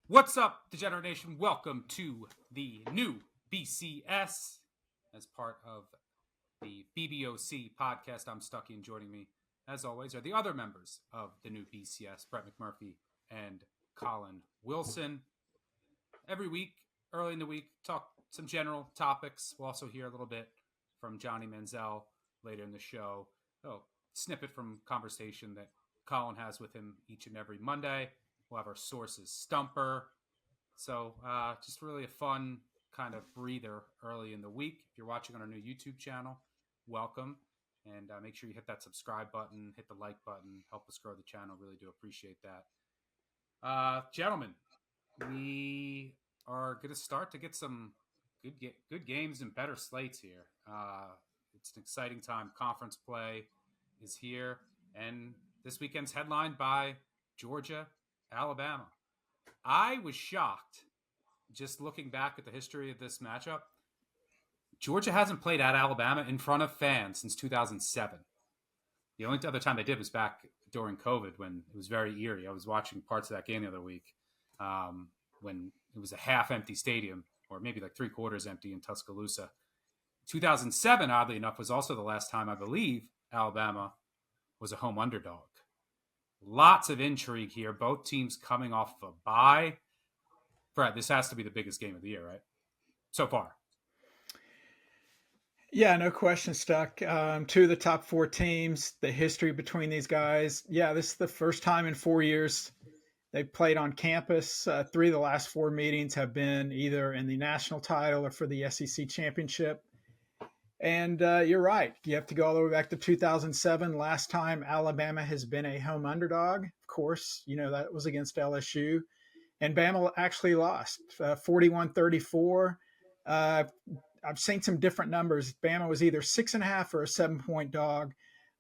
What's up, Degenerate Nation? Welcome to the new BCS as part of the BBOC podcast. I'm Stuckey, and joining me, as always, are the other members of the new BCS, Brett McMurphy and Collin Wilson. Every week, early in the week, talk some general topics. We'll also hear a little bit from Johnny Manziel later in the show. Snippet from conversation that Collin has with him each and every Monday. We'll have our sources, Stumper. So just really a fun kind of breather early in the week. If you're watching on our new YouTube channel, welcome. And make sure you hit that subscribe button, hit the like button, help us grow the channel. Really do appreciate that. Gentlemen, we are going to start to get some good games and better slates here. It's an exciting time. Conference play is here. And this weekend's headlined by Georgia, Alabama. I was shocked just looking back at the history of this matchup. Georgia hasn't played at Alabama in front of fans since 2007. The only other time they did was back during COVID when it was very eerie. I was watching parts of that game the other week when it was a half-empty stadium, or maybe like three-quarters empty in Tuscaloosa. 2007, oddly enough, was also the last time I believe Alabama was a home underdog. Lots of intrigue here. Both teams coming off of a bye. Brett, this has to be the biggest game of the year, right? So far. Yeah, no question, Stuck. Two of the top four teams, the history between these guys. Yeah, this is the first time in 4 years they've played on campus. Three of the last four meetings have been either in the national title or for the SEC championship. And you're right. You have to go all the way back to 2007. Last time Alabama has been a home underdog. Of course, that was against LSU. And Bama actually lost 41-34. I've seen some different numbers. Bama was either 6.5 or a 7-point dog,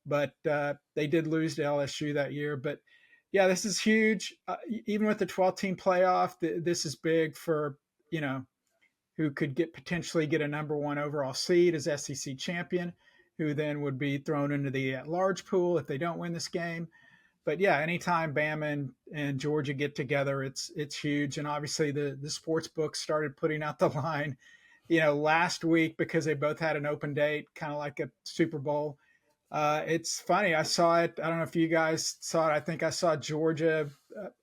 but they did lose to LSU that year. But yeah, this is huge. Even with the 12-team playoff, this is big for, who could potentially get a number one overall seed as SEC champion, who then would be thrown into the at-large pool if they don't win this game. But yeah, anytime Bama and Georgia get together, it's huge. And obviously the sports books started putting out the line, last week because they both had an open date, kind of like a Super Bowl. It's funny. I saw it. I don't know if you guys saw it. I think I saw Georgia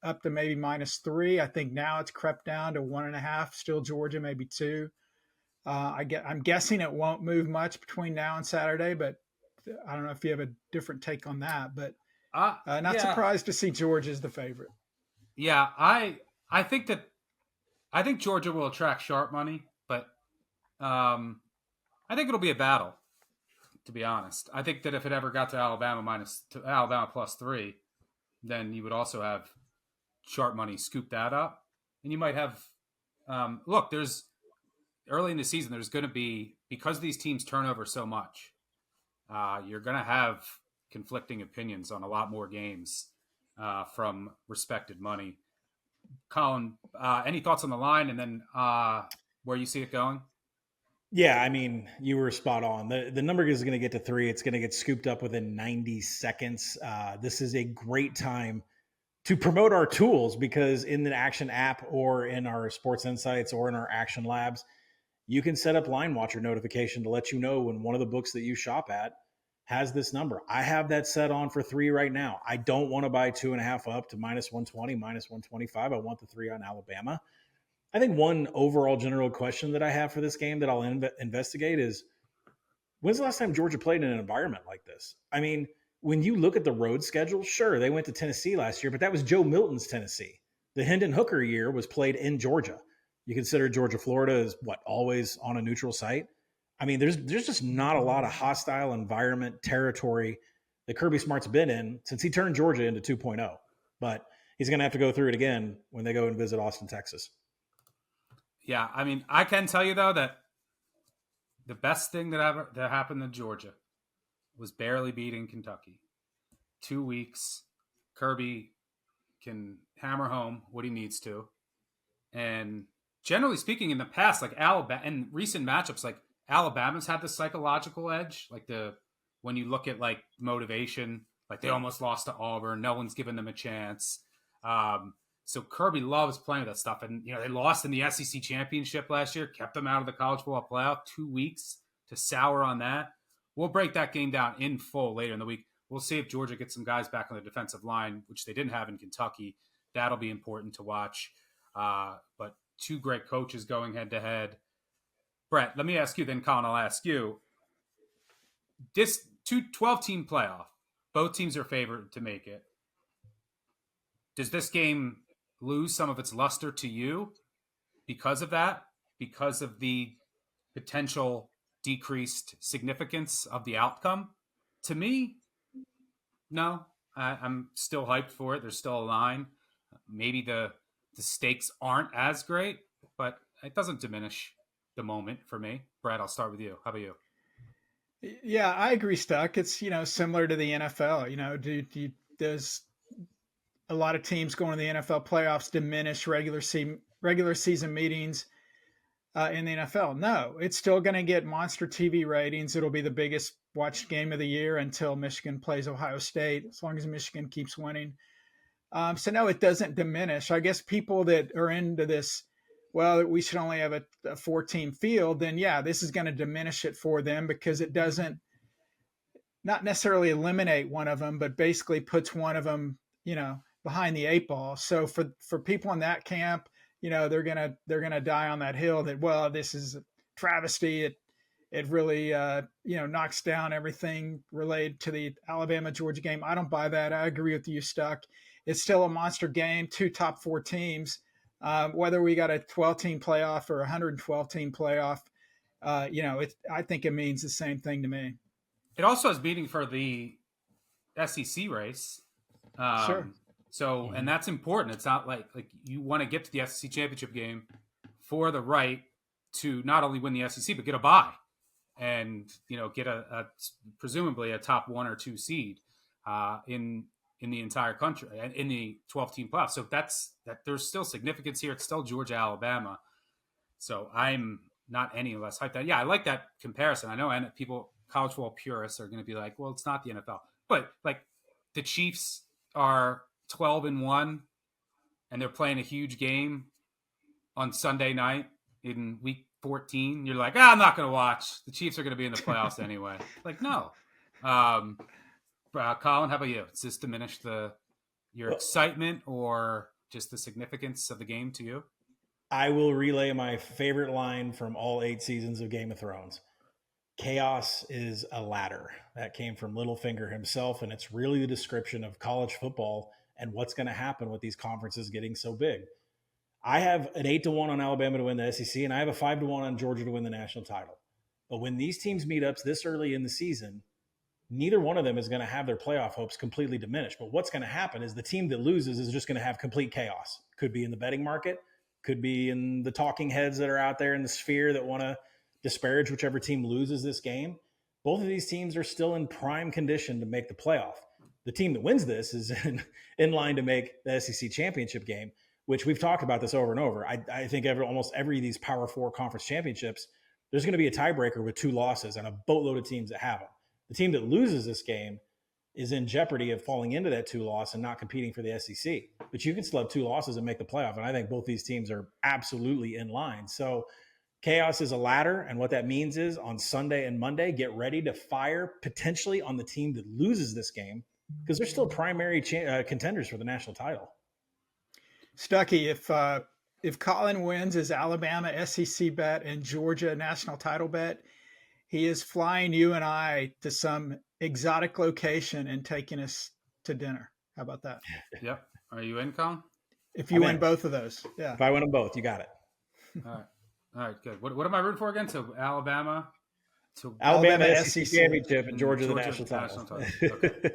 up to maybe -3. I think now it's crept down to 1.5. Still Georgia, maybe 2. I'm guessing it won't move much between now and Saturday, but I don't know if you have a different take on that. But not surprised to see Georgia as the favorite. Yeah, I think Georgia will attract sharp money, but I think it'll be a battle. To be honest, I think that if it ever got to Alabama +3, then you would also have sharp money scoop that up, and you might have. There's early in the season. There's going to be, because these teams turn over so much, you're going to have conflicting opinions on a lot more games from respected money. Collin, any thoughts on the line, and then where you see it going? Yeah, I mean, you were spot on. The number is going to get to 3. It's going to get scooped up within 90 seconds. This is a great time to promote our tools, because in the Action app or in our Sports Insights or in our Action Labs, you can set up Line Watcher notification to let you know when one of the books that you shop at has this number. I have that set on for 3 right now. I don't want to buy 2.5 up to -120, -125. I want the 3 on Alabama. I think one overall general question that I have for this game that I'll investigate is, when's the last time Georgia played in an environment like this? I mean, when you look at the road schedule, sure, they went to Tennessee last year, but that was Joe Milton's Tennessee. The Hendon Hooker year was played in Georgia. You consider Georgia, Florida is always on a neutral site. I mean, there's just not a lot of hostile environment territory that Kirby Smart's been in since he turned Georgia into 2.0. But he's going to have to go through it again when they go and visit Austin, Texas. Yeah, I mean, I can tell you, though, that the best thing that happened to Georgia was barely beating Kentucky. 2 weeks, Kirby can hammer home what he needs to. And generally speaking, in the past, like Alabama, in recent matchups, like Alabama's had the psychological edge. Like when you look at motivation, like they almost lost to Auburn. No one's given them a chance. So Kirby loves playing that stuff. And, they lost in the SEC championship last year, kept them out of the college football playoff, 2 weeks to sour on that. We'll break that game down in full later in the week. We'll see if Georgia gets some guys back on the defensive line, which they didn't have in Kentucky. That'll be important to watch. But 2 great coaches going head-to-head. Brett, let me ask you then, Collin, I'll ask you. This 12-team playoff, both teams are favored to make it. Does this game lose some of its luster to you because of that? Because of the potential decreased significance of the outcome? To me, no. I'm still hyped for it. There's still a line. Maybe the stakes aren't as great, but it doesn't diminish the moment for me. Brett, I'll start with you. How about you? Yeah, I agree, Stuck. It's, similar to the NFL. Does a lot of teams going to the NFL playoffs diminish regular season meetings in the NFL? No, it's still going to get monster TV ratings. It'll be the biggest watched game of the year until Michigan plays Ohio State, as long as Michigan keeps winning. So no, it doesn't diminish. I guess people that are into this, well, we should only have a 4-team field, then yeah, this is going to diminish it for them because it doesn't not necessarily eliminate one of them, but basically puts one of them, behind the 8 ball. So for people in that camp, they're gonna die on that hill that, well, this is a travesty. It really knocks down everything related to the Alabama Georgia game. I don't buy that. I agree with you, Stuck. It's still a monster game. 2 top 4 teams. Whether we got a 12-team playoff or a 112-team playoff, I think it means the same thing to me. It also has meaning for the SEC race. Sure. So, and that's important. It's not like you want to get to the SEC championship game for the right to not only win the SEC, but get a bye and, get a presumably a top 1 or 2 seed in the entire country and in the 12-team playoff. So that there's still significance here. It's still Georgia, Alabama. So I'm not any less hyped. Yeah, I like that comparison. I know, and people, college football purists, are going to be like, well, it's not the NFL, but like the Chiefs are 12-1, and they're playing a huge game on Sunday night in week 14. You're like, I'm not going to watch. The Chiefs are going to be in the playoffs anyway. Like, no. Collin, how about you? Does this diminish your excitement or just the significance of the game to you? I will relay my favorite line from all 8 seasons of Game of Thrones. Chaos is a ladder. That came from Littlefinger himself, and it's really the description of college football and what's going to happen with these conferences getting so big. I have an 8-1 on Alabama to win the SEC, and I have a 5-1 on Georgia to win the national title. But when these teams meet up this early in the season, neither one of them is going to have their playoff hopes completely diminished. But what's going to happen is the team that loses is just going to have complete chaos. Could be in the betting market, could be in the talking heads that are out there in the sphere that want to disparage whichever team loses this game. Both of these teams are still in prime condition to make the playoff. The team that wins this is in line to make the SEC championship game, which we've talked about this over and over. I think almost every of these Power 4 conference championships, there's going to be a tiebreaker with 2 losses and a boatload of teams that have them. The team that loses this game is in jeopardy of falling into that 2 loss and not competing for the SEC. But you can still have 2 losses and make the playoff, and I think both these teams are absolutely in line. So chaos is a ladder, and what that means is on Sunday and Monday, get ready to fire potentially on the team that loses this game because they're still primary contenders for the national title. Stuckey, if Collin wins his Alabama SEC bet and Georgia national title bet, he is flying you and I to some exotic location and taking us to dinner. How about that? Yep. Are you in, Collin? If you win both of those, yeah. If I win them both, you got it. All right, good. What am I rooting for again? To Alabama SEC championship and Georgia the national title. Okay.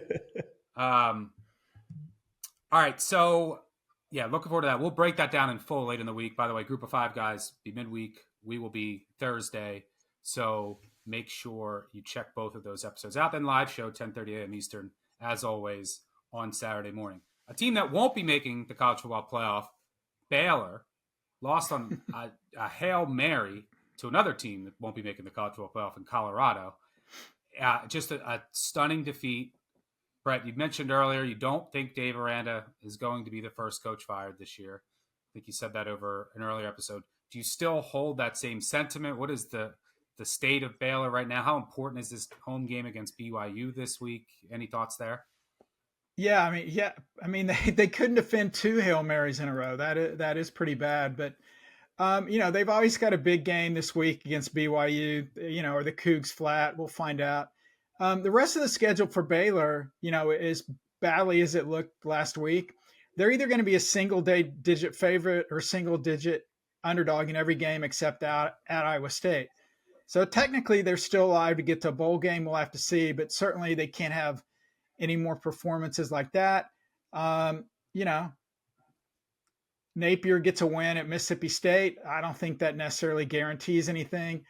All right, so yeah, looking forward to that. We'll break that down in full late in the week. By the way, Group of 5 guys be midweek. We will be Thursday, so make sure you check both of those episodes out. Then live show 10:30 a.m. Eastern, as always, on Saturday morning. A team that won't be making the college football playoff, Baylor, lost on a Hail Mary to another team that won't be making the college football playoff in Colorado. Just a stunning defeat. Brett, you mentioned earlier you don't think Dave Aranda is going to be the first coach fired this year. I think you said that over an earlier episode. Do you still hold that same sentiment? What is the state of Baylor right now? How important is this home game against BYU this week? Any thoughts there? Yeah, I mean, they couldn't defend 2 Hail Marys in a row. That is pretty bad. But they've always got a big game this week against BYU. Or the Cougs flat. We'll find out. The rest of the schedule for Baylor, as badly as it looked last week, they're either going to be a single-digit favorite or single-digit underdog in every game except out at Iowa State. So technically, they're still alive to get to a bowl game. We'll have to see, but certainly they can't have any more performances like that. Napier gets a win at Mississippi State. I don't think that necessarily guarantees anything.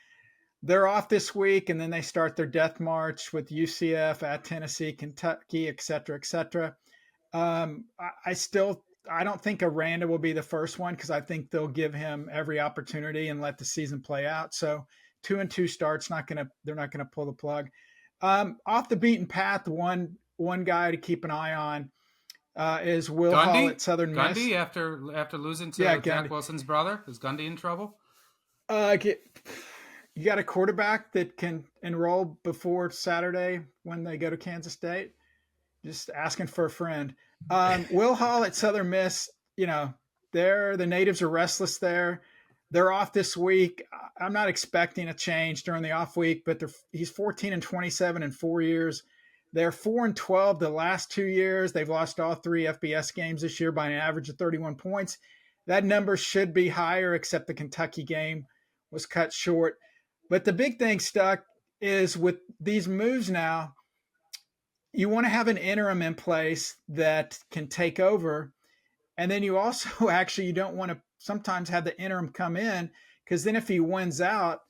They're off this week, and then they start their death march with UCF at Tennessee, Kentucky, et cetera, et cetera. I don't think Aranda will be the first one because I think they'll give him every opportunity and let the season play out. So 2-2 starts, they're not gonna pull the plug. Off the beaten path, one guy to keep an eye on is Will Hall at Southern Miss. Gundy after losing to Jack Wilson's brother. Is Gundy in trouble? You got a quarterback that can enroll before Saturday when they go to Kansas State. Just asking for a friend. Will Hall at Southern Miss, the natives are restless there. They're off this week. I'm not expecting a change during the off week, but he's 14-27 in 4 years. They're 4-12 the last 2 years. They've lost all 3 FBS games this year by an average of 31 points. That number should be higher, except the Kentucky game was cut short. But the big thing, Stuck, is with these moves now, you want to have an interim in place that can take over. And then you also you don't want to sometimes have the interim come in, because then if he wins out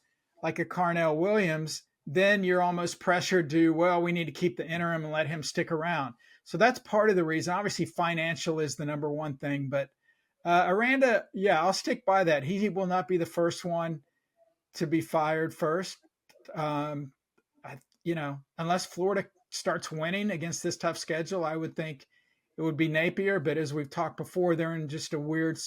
like a Carnell Williams, then you're almost pressured to, we need to keep the interim and let him stick around. So that's part of the reason. Obviously, financial is the number one thing. But Aranda, I'll stick by that. He will not be the first one to be fired first. Unless Florida starts winning against this tough schedule, I would think it would be Napier. But as we've talked before, they're in just a weird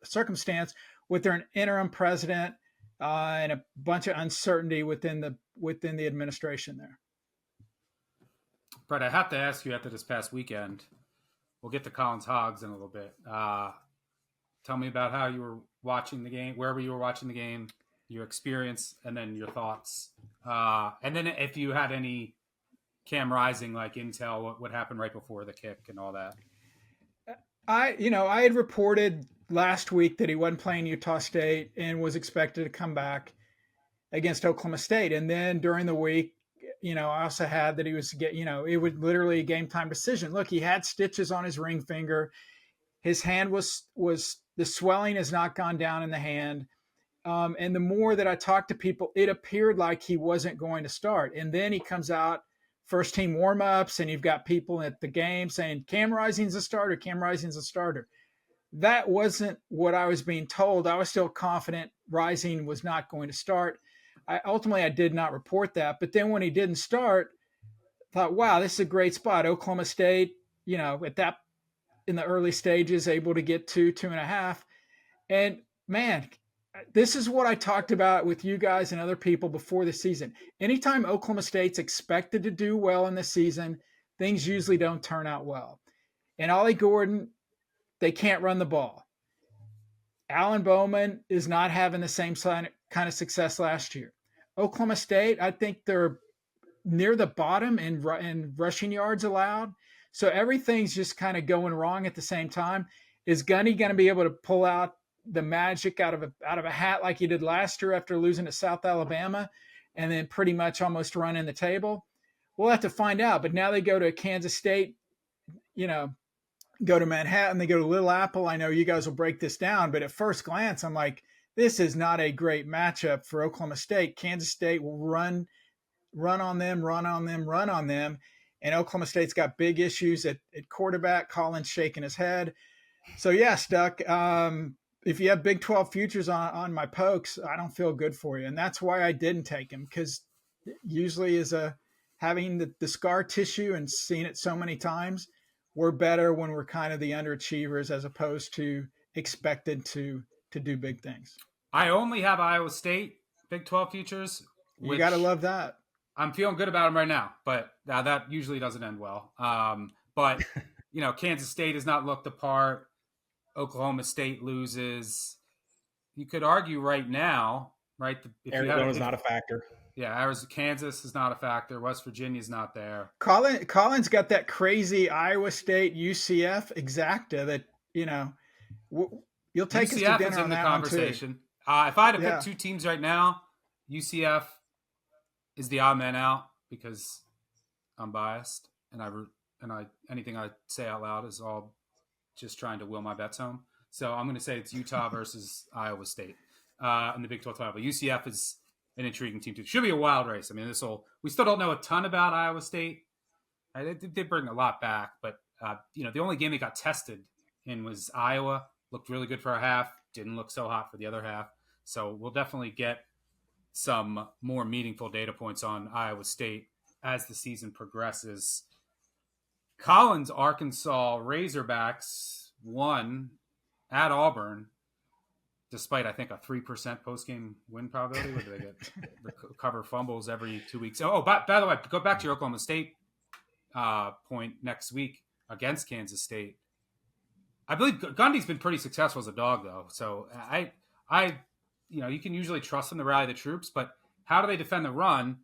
circumstance with their interim president and a bunch of uncertainty within the administration there. Brett, I have to ask you after this past weekend, we'll get to Collins Hogs in a little bit. Tell me about how you were watching the game, wherever you were watching the game, your experience, and then your thoughts. And then if you had any Cam Rising, like intel, what happened right before the kick and all that. I had reported last week that he wasn't playing Utah State and was expected to come back against Oklahoma State. And then during the week, I also had that he was it was literally a game time decision. Look, he had stitches on his ring finger. His hand was the swelling has not gone down in the hand. And the more that I talked to people, it appeared like he wasn't going to start. And then he comes out first team warmups, and you've got people at the game saying Cam Rising's a starter. Cam Rising's a starter. That wasn't what I was being told. I was still confident Rising was not going to start. I did not report that. But then when he didn't start, I thought, wow, this is a great spot. Oklahoma State, at that in the early stages, able to get 2.5. And man, this is what I talked about with you guys and other people before the season. Anytime Oklahoma State's expected to do well in the season, things usually don't turn out well. And Ollie Gordon, they can't run the ball. Alan Bowman is not having the same kind of success last year. Oklahoma State, I think they're near the bottom in rushing yards allowed. So everything's just kind of going wrong at the same time. Is Gundy going to be able to pull out the magic out of a hat like he did last year after losing to South Alabama and then pretty much almost running the table? We'll have to find out. But now they go to Kansas State, go to Manhattan, they go to Little Apple. I know you guys will break this down, but at first glance, I'm like, this is not a great matchup for Oklahoma State. Kansas State will run on them. And Oklahoma State's got big issues at quarterback. Collins shaking his head. So yeah, Stuck. If you have Big 12 futures on my pokes, I don't feel good for you. And that's why I didn't take him, because usually as a having the scar tissue and seeing it so many times, we're better when we're kind of the underachievers as opposed to expected to do big things. I only have Iowa State Big 12 futures. You got to love that. I'm feeling good about them right now, but that usually doesn't end well. But, Kansas State has not looked the part. Oklahoma State loses. You could argue right now, right? Arizona's not a factor. Yeah, Kansas is not a factor. West Virginia's not there. Colin's got that crazy Iowa State UCF exacta that, you'll take UCF us to dinner is in on the that conversation. If I had to pick two teams right now, UCF is the odd man out because I'm biased, and I anything I say out loud is all just trying to will my bets home. So I'm going to say it's Utah versus Iowa State in the Big 12 title. But UCF is an intriguing team too. Should be a wild race. I mean, we still don't know a ton about Iowa State. They did bring a lot back, but the only game they got tested in was Iowa. Looked really good for a half. Didn't look so hot for the other half. So we'll definitely get some more meaningful data points on Iowa State as the season progresses. Colin's Arkansas Razorbacks won at Auburn, despite, I think, a 3% post-game win probability. Where do they get recover fumbles every 2 weeks? Oh, by the way, go back to your Oklahoma State point next week against Kansas State. I believe Gundy's been pretty successful as a dog, though. So you can usually trust them to rally the troops, but how do they defend the run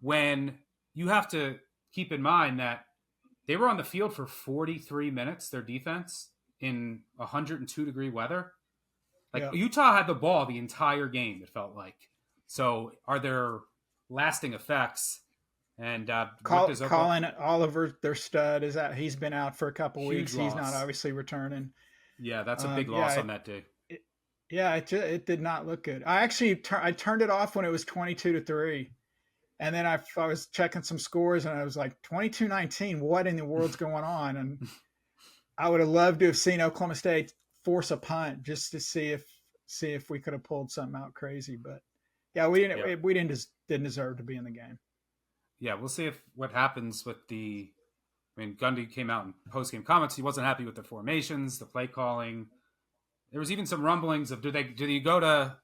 when you have to keep in mind that they were on the field for 43 minutes, their defense, in 102-degree weather? Utah had the ball the entire game, it felt like. So are there lasting effects? And Colin Oliver, their stud, is out. He's been out for a couple weeks. Loss. He's not obviously returning. Yeah, that's a big loss on that day. It did not look good. I actually I turned it off when it was 22-3. And then I was checking some scores and I was like, 22-19, what in the world's going on? And I would have loved to have seen Oklahoma State force a punt just to see if we could have pulled something out crazy. But yeah, we didn't deserve to be in the game. Yeah, we'll see what happens with Gundy came out in post-game comments. He wasn't happy with the formations, the play calling. There was even some rumblings of, do you go to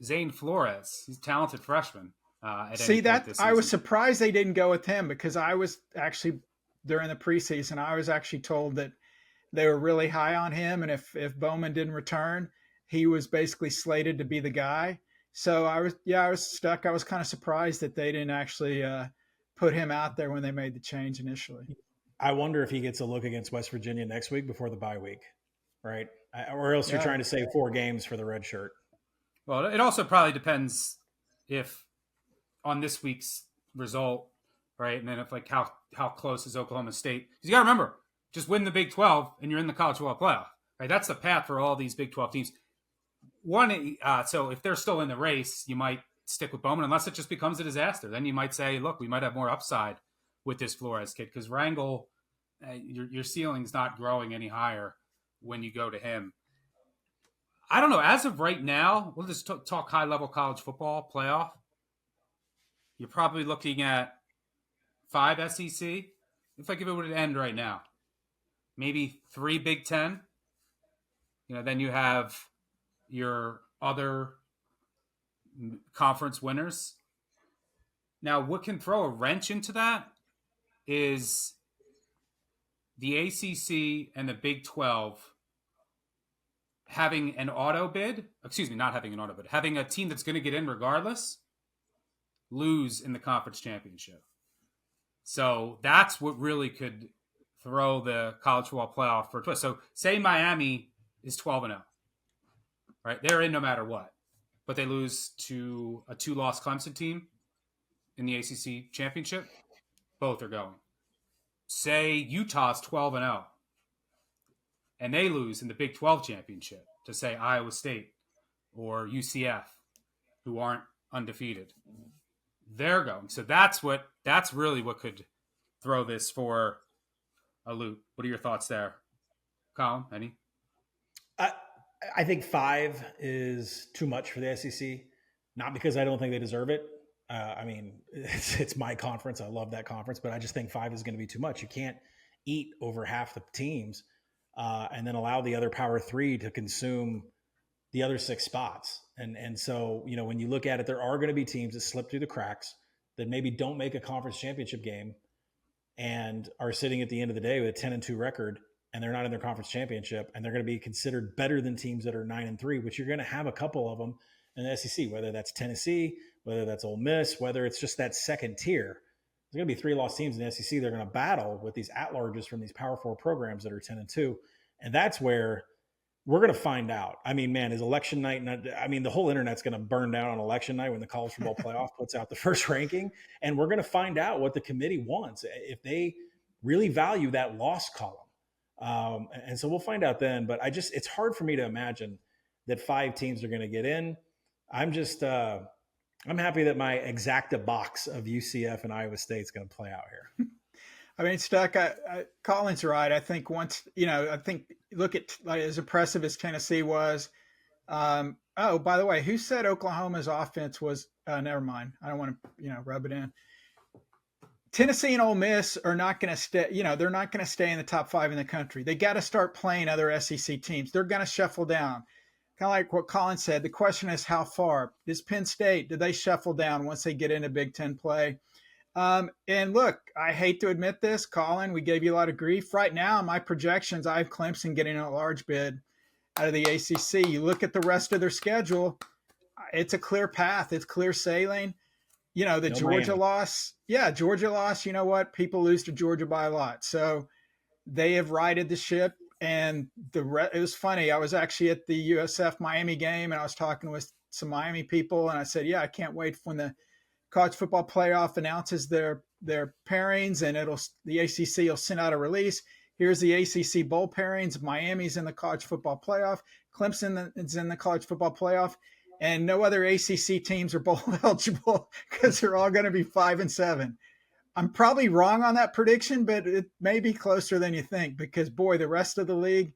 Zane Flores? He's a talented freshman. I was surprised they didn't go with him because I was actually, during the preseason, I was actually told that they were really high on him. And if Bowman didn't return, he was basically slated to be the guy. So I was stuck. I was kind of surprised that they didn't actually put him out there when they made the change initially. I wonder if he gets a look against West Virginia next week before the bye week, right? Or else you're trying to save 4 games for the red shirt. Well, it also probably depends on this week's result, right? And then how close is Oklahoma State? Because you got to remember, just win the Big 12 and you're in the college football playoff, right? That's the path for all these Big 12 teams. So if they're still in the race, you might stick with Bowman unless it just becomes a disaster. Then you might say, look, we might have more upside with this Flores kid because Rangel, your ceiling's not growing any higher when you go to him. I don't know. As of right now, we'll just talk high-level college football playoff. You're probably looking at 5 SEC. If it would end right now, maybe 3 Big Ten. Then you have your other conference winners. Now, what can throw a wrench into that is the ACC and the Big 12 having an auto bid. Excuse me, not having an auto bid. Having a team that's going to get in regardless lose in the conference championship. So that's what really could throw the college football playoff for a twist. So say Miami is 12-0, right? They're in no matter what, but they lose to a 2-loss Clemson team in the ACC championship. Both are going. Say Utah's 12-0 and they lose in the Big 12 championship to say Iowa State or UCF, who aren't undefeated. They're going. So that's really what could throw this for a loop. What are your thoughts there, Colin? Any? I think 5 is too much for the SEC. Not because I don't think they deserve it, I mean, it's my conference. I love that conference, but I just think 5 is going to be too much. You can't eat over half the teams and then allow the other Power 3 to consume the other 6 spots. And so, when you look at it, there are going to be teams that slip through the cracks that maybe don't make a conference championship game and are sitting at the end of the day with a 10-2 record, and they're not in their conference championship, and they're going to be considered better than teams that are 9-3, which you're going to have a couple of them in the SEC, whether that's Tennessee, whether that's Ole Miss, whether it's just that second tier. There's going to be 3 lost teams in the SEC. They're going to battle with these at-larges from these Power 4 programs that are 10-2. And that's where we're going to find out. I mean, man, is election night? The whole internet's going to burn down on election night when the college football playoff puts out the first ranking. And we're going to find out what the committee wants, if they really value that loss column. And so we'll find out then. But it's hard for me to imagine that 5 teams are going to get in. I'm happy that my exacta box of UCF and Iowa State is going to play out here. I mean, Stuck, Colin's right. I think look at, like, as impressive as Tennessee was. By the way, who said Oklahoma's offense was, never mind. I don't want to, rub it in. Tennessee and Ole Miss are not going to stay, they're not going to stay in the top 5 in the country. They got to start playing other SEC teams. They're going to shuffle down. Kind of like what Colin said. The question is how far. Is Penn State, do they shuffle down once they get into Big Ten play? And look, I hate to admit this, Colin, we gave you a lot of grief. Right now, my projections, I have Clemson getting a large bid out of the ACC. You look at the rest of their schedule, it's a clear path. It's clear sailing. Georgia loss. Yeah, Georgia loss. You know what? People lose to Georgia by a lot. So they have righted the ship. And it was funny. I was actually at the USF Miami game, and I was talking with some Miami people, and I said, yeah, I can't wait when the college football playoff announces their pairings, and the ACC will send out a release. Here's the ACC bowl pairings. Miami's in the college football playoff. Clemson is in the college football playoff, and no other ACC teams are bowl eligible because they're all going to be 5-7. I'm probably wrong on that prediction, but it may be closer than you think because, boy, the rest of the league,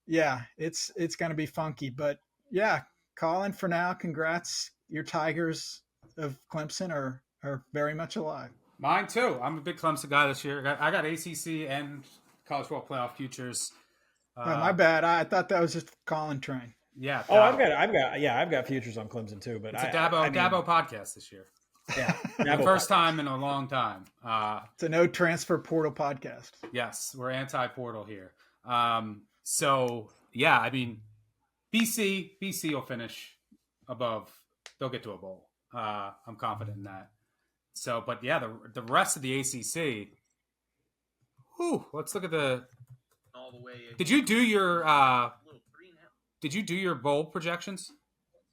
yeah, it's going to be funky. But, yeah, Colin, for now, congrats. Your Tigers of Clemson are very much alive. Mine, too. I'm a big Clemson guy this year. I got ACC and college football playoff futures. My bad. I thought that was just Colin train. Yeah. I've got futures on Clemson, too. But it's a Dabo podcast this year. Yeah, the first time in a long time. It's a no transfer portal podcast. Yes, we're anti-portal here. So yeah, I mean, BC will finish above. They'll get to a bowl. I'm confident in that. So, but yeah, the rest of the ACC. Let's look at all the way. Did you do your bowl projections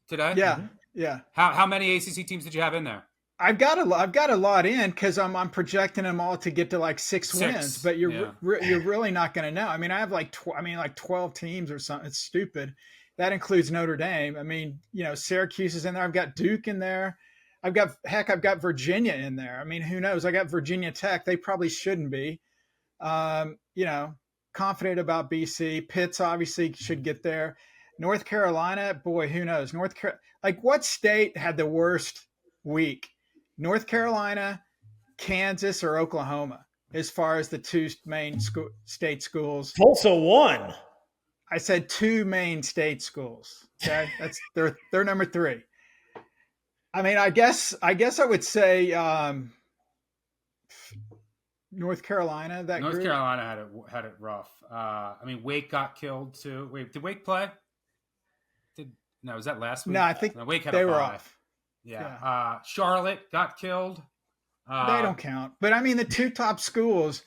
today? Yeah, mm-hmm. Yeah. How many ACC teams did you have in there? I've got a lot in because I'm projecting them all to get to like six wins, but you're really not going to know. I mean, I have like 12 teams or something. It's stupid. That includes Notre Dame. I mean, Syracuse is in there. I've got Duke in there. I've got Virginia in there. I mean, who knows? I got Virginia Tech. They probably shouldn't be. Confident about BC. Pitt's obviously should get there. North Carolina, boy, who knows? What state had the worst week? North Carolina, Kansas, or Oklahoma, as far as the two main state schools. Tulsa won. I said two main state schools. Okay, they're number 3. I mean, I guess I would say North Carolina. North Carolina had it rough. I mean, Wake got killed too. Wait, did Wake play? Was that last week? No, I think Wake had they a were bye. off. Yeah. Charlotte got killed. They don't count. But I mean, the two top schools.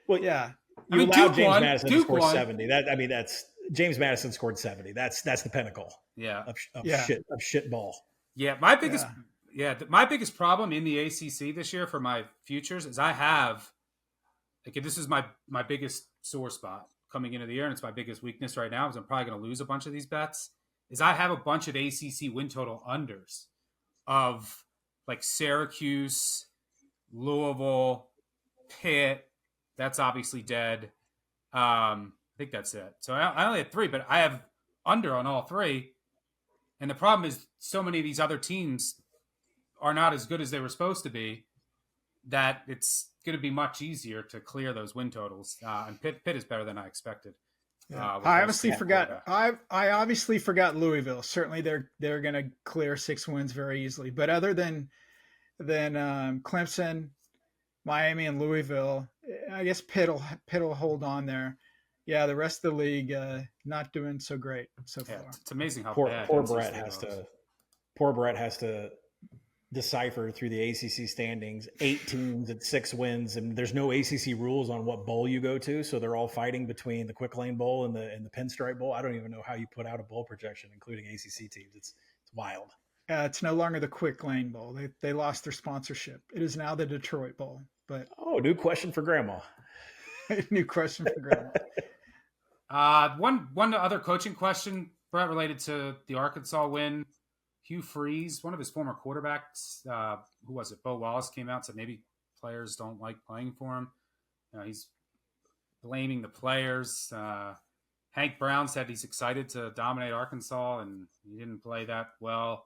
Well, yeah. You allowed James Madison to score 70. That's James Madison scored 70. That's the pinnacle. Yeah. Of shit ball. Yeah. My biggest problem in the ACC this year for my futures is I have, this is my biggest sore spot coming into the year, and it's my biggest weakness right now, because I'm probably going to lose a bunch of these bets, is I have a bunch of ACC win total unders of like Syracuse, Louisville, Pitt. That's obviously dead. I think that's it. So I only had 3, but I have under on all 3. And the problem is so many of these other teams are not as good as they were supposed to be, that it's going to be much easier to clear those win totals. And Pitt is better than I expected. Yeah. I obviously forgot. I obviously forgot Louisville. Certainly, they're going to clear 6 wins very easily. But other than Clemson, Miami, and Louisville, I guess Pitt'll hold on there. Yeah, the rest of the league not doing so great so far. It's amazing how poor Brett has to decipher through the ACC standings, 8 teams at 6 wins, and there's no ACC rules on what bowl you go to, so they're all fighting between the Quick Lane Bowl and the Pinstripe Bowl. I don't even know how you put out a bowl projection, including ACC teams. It's wild. It's no longer the Quick Lane Bowl. They lost their sponsorship. It is now the Detroit Bowl. But new question for Grandma. New question for Grandma. One other coaching question, Brett, related to the Arkansas win. Hugh Freeze, one of his former quarterbacks, who was it? Bo Wallace came out and said maybe players don't like playing for him. He's blaming the players. Hank Brown said he's excited to dominate Arkansas, and he didn't play that well.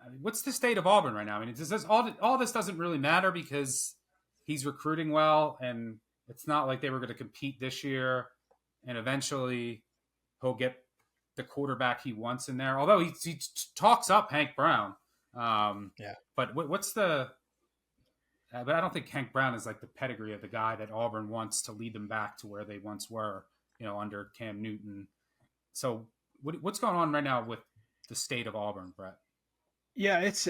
I mean, what's the state of Auburn right now? I mean, all this doesn't really matter because he's recruiting well, and it's not like they were going to compete this year, and eventually he'll get the quarterback he wants in there. Although he talks up Hank Brown. But what's the but I don't think Hank Brown is like the pedigree of the guy that Auburn wants to lead them back to where they once were, under Cam Newton. So what's going on right now with the state of Auburn, Brett? Yeah, it's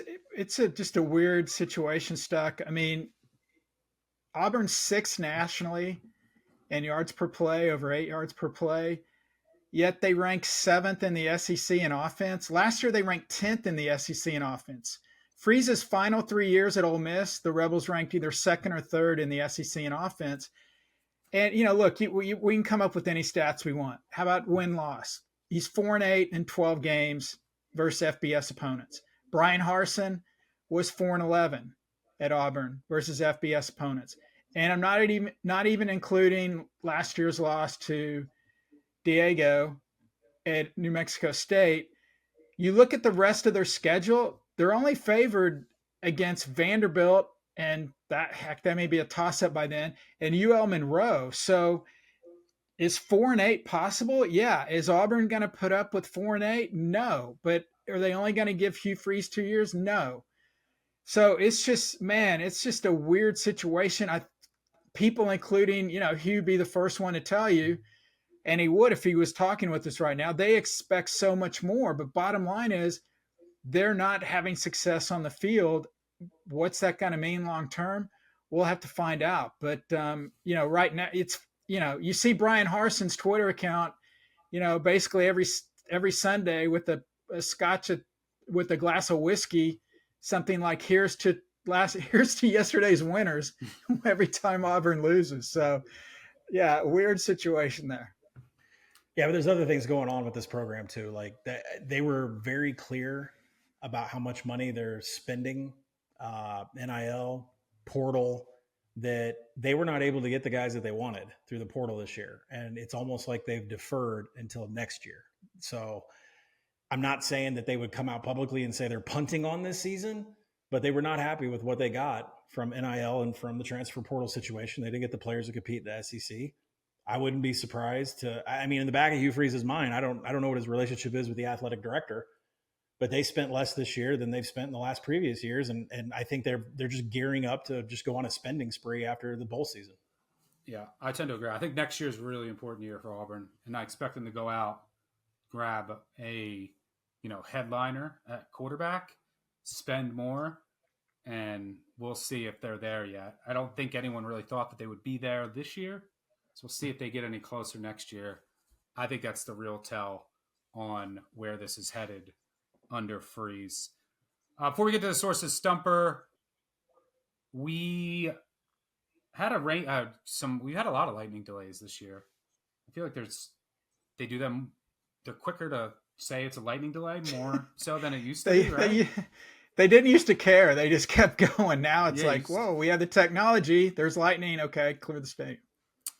just a weird situation, Stuck. I mean, Auburn's 6th nationally in yards per play, over 8 yards per play. Yet they rank 7th in the SEC in offense. Last year, they ranked 10th in the SEC in offense. Freeze's final 3 years at Ole Miss, the Rebels ranked either 2nd or 3rd in the SEC in offense. And, look, we can come up with any stats we want. How about win-loss? He's 4-8 in 12 games versus FBS opponents. Brian Harsin was 4-11 at Auburn versus FBS opponents. And I'm not even including last year's loss to Diego at New Mexico State. You look at the rest of their schedule, they're only favored against Vanderbilt, and that may be a toss-up by then, and UL Monroe. So is 4-8 possible? Yeah. Is Auburn going to put up with 4-8? No. But are they only going to give Hugh Freeze 2 years? No. So it's just a weird situation. People, including, Hugh, be the first one to tell you, and he would if he was talking with us right now, they expect so much more. But bottom line is they're not having success on the field. What's that going to mean long term? We'll have to find out. But, right now it's, you see Brian Harsin's Twitter account, basically every Sunday with a scotch with a glass of whiskey, something like here's to yesterday's winners every time Auburn loses. So, yeah, weird situation there. Yeah, but there's other things going on with this program too. Like they were very clear about how much money they're spending, NIL, portal, that they were not able to get the guys that they wanted through the portal this year. And it's almost like they've deferred until next year. So I'm not saying that they would come out publicly and say they're punting on this season, but they were not happy with what they got from NIL and from the transfer portal situation. They didn't get the players to compete in the SEC. I wouldn't be surprised in the back of Hugh Freeze's mind, I don't know what his relationship is with the athletic director, but they spent less this year than they've spent in the last previous years. And I think they're just gearing up to just go on a spending spree after the bowl season. Yeah, I tend to agree. I think next year is a really important year for Auburn, and I expect them to go out, grab a, headliner at quarterback, spend more, and we'll see if they're there yet. I don't think anyone really thought that they would be there this year. So we'll see if they get any closer next year. I think that's the real tell on where this is headed under Freeze. Before we get to the sources, Stumper, we had we had a lot of lightning delays this year. I feel like they're quicker to say it's a lightning delay more so than it used to be, right? They didn't used to care. They just kept going. Now it's whoa, we have the technology. There's lightning. Okay, clear the state.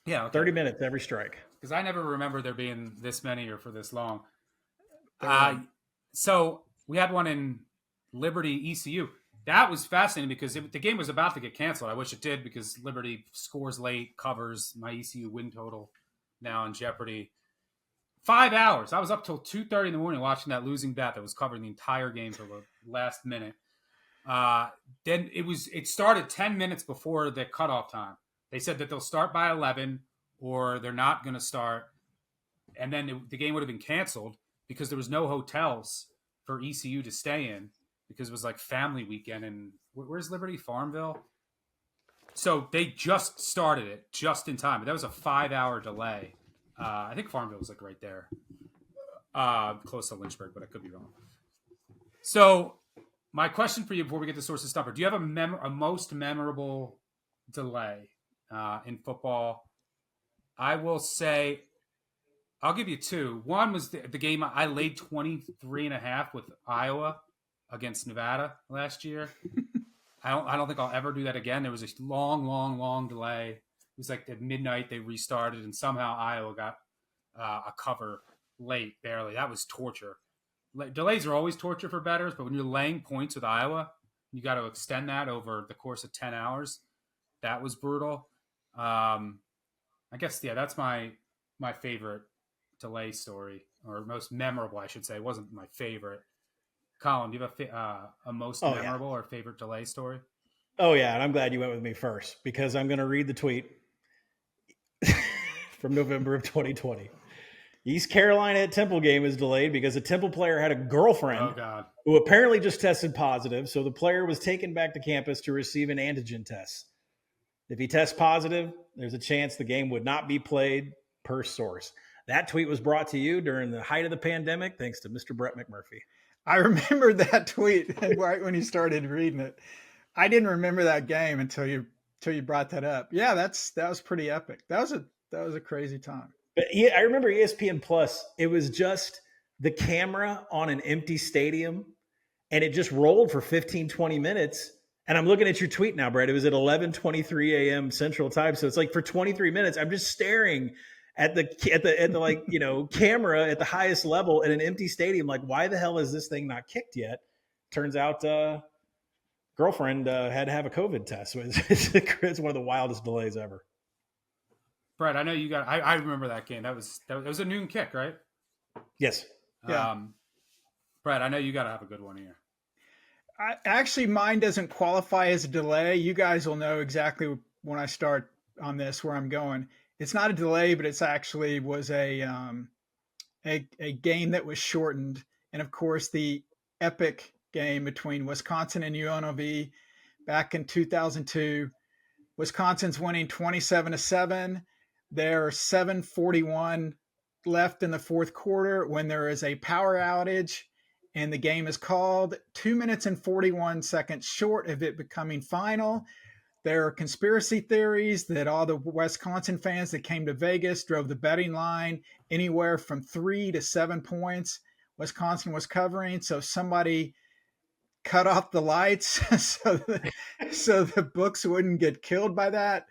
Yeah, okay. 30 minutes every strike. Because I never remember there being this many or for this long. So we had one in Liberty ECU. that was fascinating because the game was about to get canceled. I wish it did because Liberty scores late, covers my ECU win total now in jeopardy. 5 hours. I was up till 2:30 in the morning watching that losing bet that was covering the entire game till the last minute. Then it started 10 minutes before the cutoff time. They said that they'll start by 11 or they're not going to start. And then the game would have been canceled because there was no hotels for ECU to stay in because it was like family weekend. And where's Liberty? Farmville? So they just started it just in time. But that was a 5-hour delay. I think Farmville was like right there, close to Lynchburg, but I could be wrong. So my question for you before we get to Sources Stumper, do you have a most memorable delay in football? I will say, I'll give you two. One was the game I laid 23.5 with Iowa against Nevada last year. I don't think I'll ever do that again. There was a long delay. It was like at midnight they restarted, and somehow Iowa got a cover late, barely. That was torture. Delays are always torture for bettors, but when you're laying points with Iowa, you got to extend that over the course of 10 hours. That was brutal. I guess, yeah, that's my favorite delay story, or most memorable, I should say. It wasn't my favorite. Collin, do you have a most memorable or favorite delay story? Oh, yeah, and I'm glad you went with me first because I'm going to read the tweet from November of 2020. East Carolina at Temple game is delayed because a Temple player had a girlfriend who apparently just tested positive, so the player was taken back to campus to receive an antigen test. If he tests positive, there's a chance the game would not be played per source. That tweet was brought to you during the height of the pandemic, thanks to Mr. Brett McMurphy. I remember that tweet right when you started reading it. I didn't remember that game until you brought that up. Yeah, that was pretty epic. That was a crazy time. But I remember ESPN Plus. It was just the camera on an empty stadium, and it just rolled for 15, 20 minutes. And I'm looking at your tweet now, Brett. It was at 11:23 a.m. Central Time. So it's like for 23 minutes, I'm just staring at the camera at the highest level in an empty stadium. Like, why the hell is this thing not kicked yet? Turns out, girlfriend had to have a COVID test. So it's one of the wildest delays ever. Brett, I know you got. I remember that game. That was a noon kick, right? Yes. Yeah. Brett, I know you got to have a good one here. Actually, mine doesn't qualify as a delay. You guys will know exactly when I start on this where I'm going. It's not a delay, but it's actually was a game that was shortened, and of course the epic game between Wisconsin and UNLV back in 2002. Wisconsin's winning 27-7. There are 7:41 left in the fourth quarter when there is a power outage and the game is called 2 minutes and 41 seconds short of it becoming final. There are conspiracy theories that all the Wisconsin fans that came to Vegas drove the betting line anywhere from 3 to 7 points. Wisconsin was covering, so somebody cut off the lights so the books wouldn't get killed by that.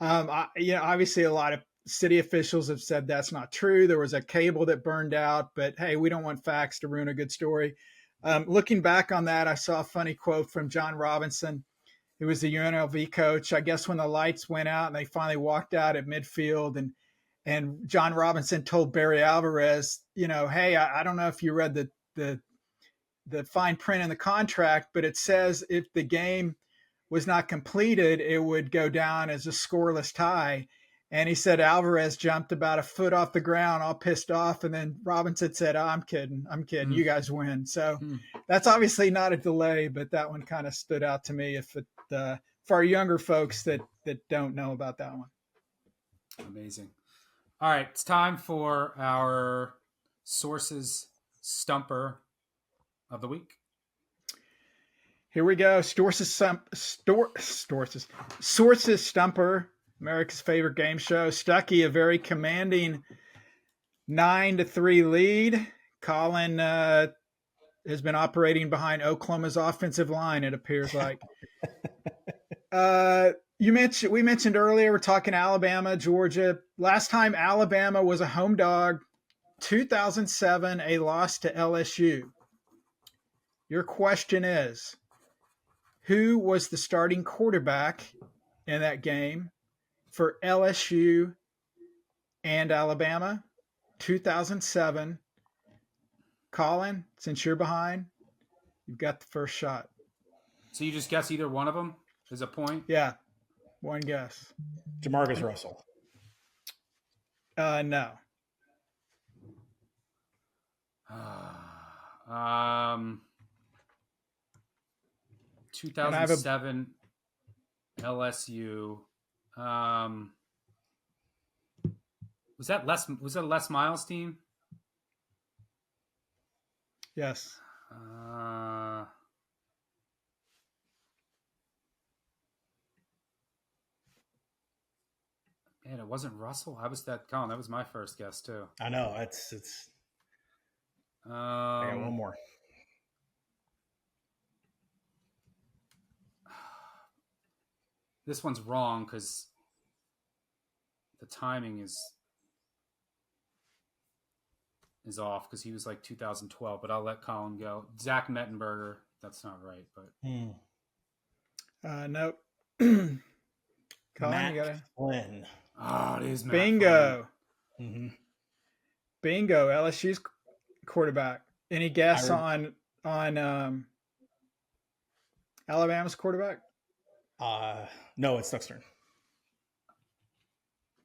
Obviously a lot of city officials have said that's not true. There was a cable that burned out, but hey, we don't want facts to ruin a good story. Looking back on that, I saw a funny quote from John Robinson, who was the UNLV coach. I guess when the lights went out and they finally walked out at midfield, and John Robinson told Barry Alvarez, hey, I don't know if you read the fine print in the contract, but it says if the game was not completed, it would go down as a scoreless tie. And he said Alvarez jumped about a foot off the ground, all pissed off. And then Robinson said, I'm kidding. You guys win. So that's obviously not a delay, but that one kind of stood out to me for our younger folks that don't know about that one. Amazing. All right. It's time for our Sources Stumper of the week. Here we go. Sources Stumper, America's favorite game show. Stuckey, a very commanding 9-3 lead. Collin has been operating behind Oklahoma's offensive line, it appears like. We mentioned earlier, we're talking Alabama, Georgia. Last time Alabama was a home dog, 2007, a loss to LSU. Your question is, who was the starting quarterback in that game for LSU and Alabama, 2007. Collin, since you're behind, you've got the first shot. So you just guess either one of them is a point? Yeah, one guess. Jamarcus Russell. No. 2007 LSU. Was that a Les Miles team? Yes. Man, it wasn't Russell. How was that, Colin? That was my first guess too. I know it's. I got one more. This one's wrong because the timing is off because he was like 2012. But I'll let Colin go. Zach Mettenberger. That's not right, but nope. Colin, Matt you got it. Flynn. Oh, it is Matt Bingo. Mm-hmm. Bingo. LSU's quarterback. Any guess on Alabama's quarterback? No, it's Stuck's turn.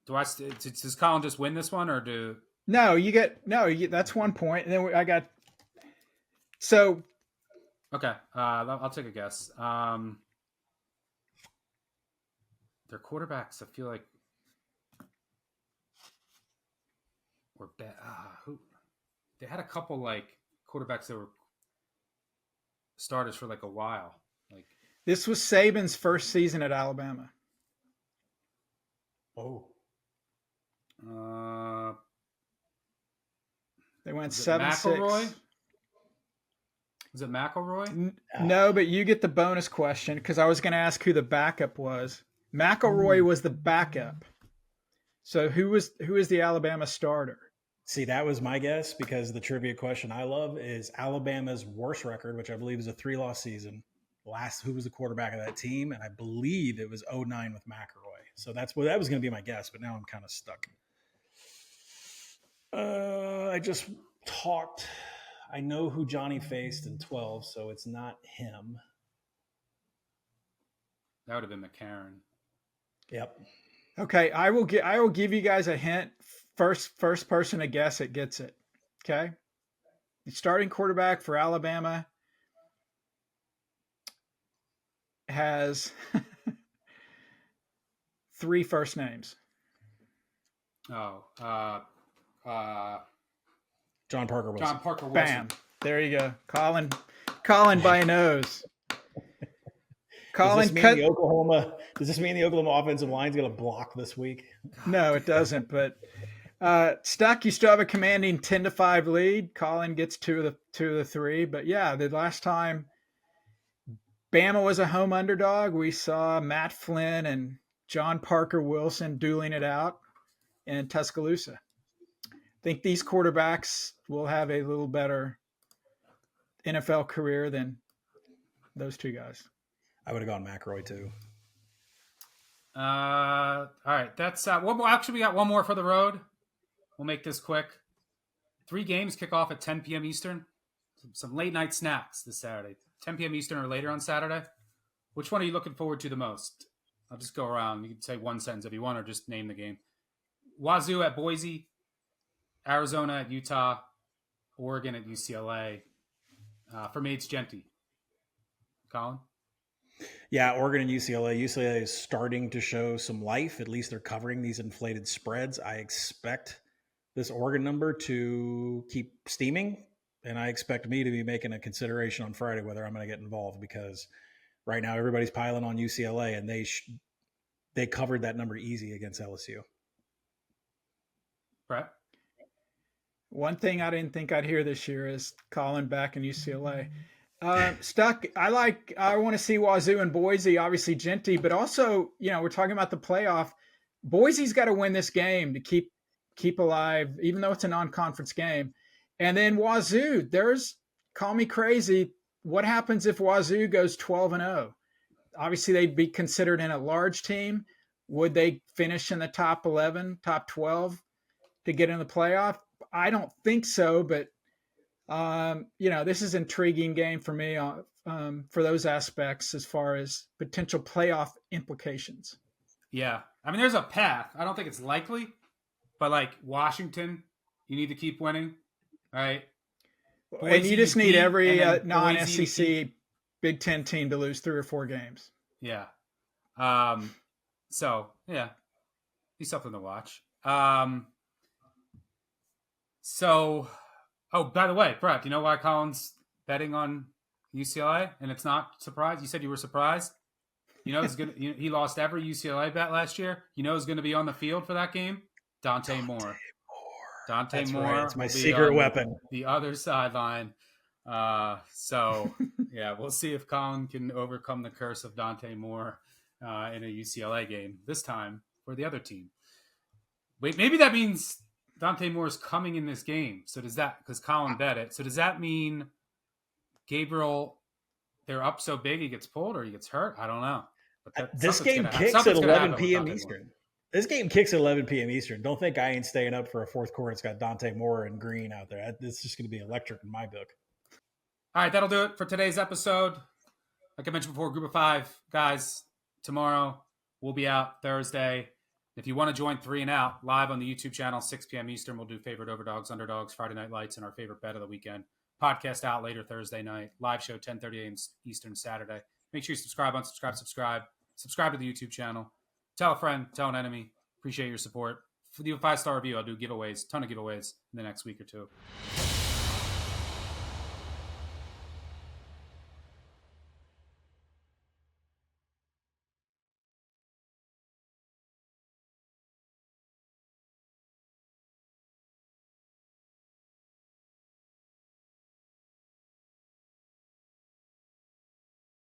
Does Colin just win this one, or do? No, that's 1 point, and then I got. So. Okay, I'll take a guess. Their quarterbacks, I feel like, were bad. They had a couple like quarterbacks that were starters for like a while. Like this was Saban's first season at Alabama. Oh. They went 7-6. Was it McElroy? No, but you get the bonus question because I was going to ask who the backup was. McElroy was the backup. So who is the Alabama starter? See, that was my guess because the trivia question I love is Alabama's worst record, which I believe is a 3-loss season. Who was the quarterback of that team? And I believe it was 2009 with McElroy. So that was going to be my guess, but now I'm kind of stuck. I just talked. I know who Johnny faced in 12, so it's not him. That would have been McCarron. Yep. Okay, I will give you guys a hint. First person to guess it gets it. Okay. The starting quarterback for Alabama has 3 first names. John Parker Wilson. John Parker Wilson. Bam. There you go. Colin by a nose. Colin, does this mean the Oklahoma offensive line is going to block this week? No, it doesn't. But Stuck, you still have a commanding 10-5 lead. Colin gets 2 of the 3. But yeah, the last time Bama was a home underdog, we saw Matt Flynn and John Parker Wilson dueling it out in Tuscaloosa. I think these quarterbacks will have a little better NFL career than those 2 guys. I would have gone McElroy too. All right, that's one more. Actually, we got one more for the road. We'll make this quick. 3 games kick off at 10 p.m. Eastern. Some late night snacks this Saturday. 10 p.m. Eastern or later on Saturday. Which one are you looking forward to the most? I'll just go around. You can say one sentence if you want, or just name the game. Wazoo at Boise, Arizona at Utah, Oregon at UCLA. For me, it's Genty. Colin? Yeah, Oregon and UCLA. UCLA is starting to show some life. At least they're covering these inflated spreads. I expect this Oregon number to keep steaming, and I expect me to be making a consideration on Friday whether I'm going to get involved because right now everybody's piling on UCLA, and they covered that number easy against LSU. Brett? One thing I didn't think I'd hear this year is Colin back in UCLA. Stuck. I want to see Wazoo and Boise, obviously Genty, but also, we're talking about the playoff. Boise's got to win this game to keep alive, even though it's a non-conference game. And then Wazoo, call me crazy. What happens if Wazoo goes 12-0? obviously they'd be considered in a large team. Would they finish in the top 11, top 12 to get in the playoff? I don't think so, but this is an intriguing game for me for those aspects as far as potential playoff implications. Yeah. I mean, there's a path. I don't think it's likely, but like Washington, you need to keep winning, right? And you just need every non-SEC Big Ten team to lose 3 or 4 games. Yeah. So, yeah, be something to watch. By the way, Brett, do you know why Colin's betting on UCLA? And it's not surprised. You said you were surprised. He lost every UCLA bet last year. Who's going to be on the field for that game? Dante Moore. Dante Moore. Right. It's my secret weapon. The other sideline. We'll see if Collin can overcome the curse of Dante Moore in a UCLA game this time for the other team. Wait, maybe that means Dante Moore is coming in this game. So does that, because Collin bet it. So does that mean Gabriel, they're up so big he gets pulled or he gets hurt? I don't know. But this game kicks at 11 p.m. Eastern. This game kicks at 11 p.m. Eastern. Don't think I ain't staying up for a fourth quarter. It's got Dante Moore and Green out there. It's just going to be electric in my book. All right, that'll do it for today's episode. Like I mentioned before, Group of 5 guys, tomorrow we'll be out Thursday. If you want to join 3 and Out live on the YouTube channel, 6 p.m. Eastern, we'll do favorite overdogs, underdogs, Friday Night Lights, and our favorite bet of the weekend. Podcast out later Thursday night. Live show 10:30 a.m. Eastern Saturday. Make sure you subscribe, unsubscribe, subscribe. Subscribe to the YouTube channel. Tell a friend, tell an enemy. Appreciate your support. If you do a 5-star review, I'll do giveaways, ton of giveaways in the next week or 2.